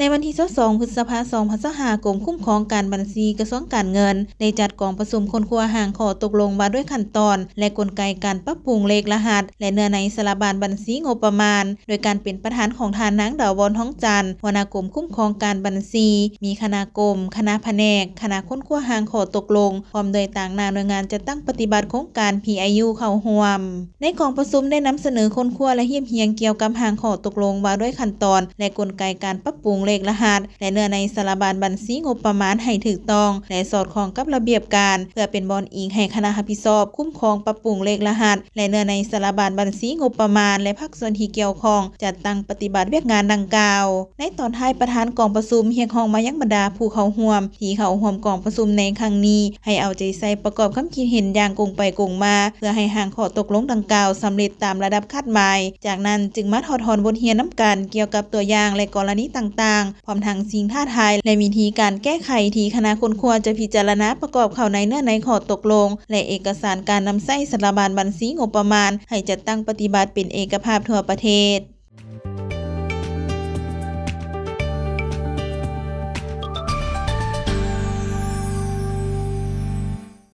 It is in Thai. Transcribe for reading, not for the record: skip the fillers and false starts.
ในวันที่22พฤษภาคม2565กรมคุ้มครองการบัญชีกระทรวงการเงินได้จัดกองประชุมคนครัวห่างข้อตกลงว่าด้วยขั้นตอนและกลไกการปรับปรุงเลขรหัสและเนื้อในสารบัญบัญชีงบประมาณโดยการเป็นประธานของทานนางดาววรท้องจันทร์หัวหน้ากรมคุ้มครองการบัญชีมีคณะกรมคณะแผนกคณะคนครัวห่างข้อตกลงพร้อมโดยต่างหน้าหน่วยงานจะตั้งปฏิบัติโครงการ PIU เข้าร่วมในกองประชุมได้นำเสนอคนครัวและเฮียบเฮียงเกี่ยวกับห่างข้อตกลงว่าด้วยขั้นตอนและกลไกการปรับปรุงเลขรหัสและเนื้อในสารบัญบัญชีงบประมาณให้ถูกต้องและสอดคล้องกับระเบียบการเพื่อเป็นบอนอิงให้คณะรับผิดชอบคุ้มครองปรับปรุงเลขรหัสและเนื้อในสารบัญบัญชีงบประมาณและภาคส่วนที่เกี่ยวข้องจัดตั้งปฏิบัติเวียกงานดังกล่าวในตอนท้ายประธานกองประชุมเรียกร้องมายังบรรดาผู้เข้าร่วมที่เข้าร่วมกองประชุมในครั้งนี้ให้เอาใจใส่ประกอบคำคิดเห็นอย่างกงไปกงมาเพื่อให้ห่างข้อตกลงดังกล่าวสำเร็จตามระดับคาดหมายจากนั้นจึงมาถอดถอนบทเรียนน้ำกันเกี่ยวกับตัวอย่างและกรณีต่างๆพร้อมทั้งสิ่งท้าทายและวิธีการแก้ไขที่คณะคนครัวจะพิจารณาประกอบเข้าในเนื้อในข้อตกลงและเอกสารการนำใช้สารบัญบัญชีงบประมาณให้จัดตั้งปฏิบัติเป็นเอกภาพทั่วประเทศ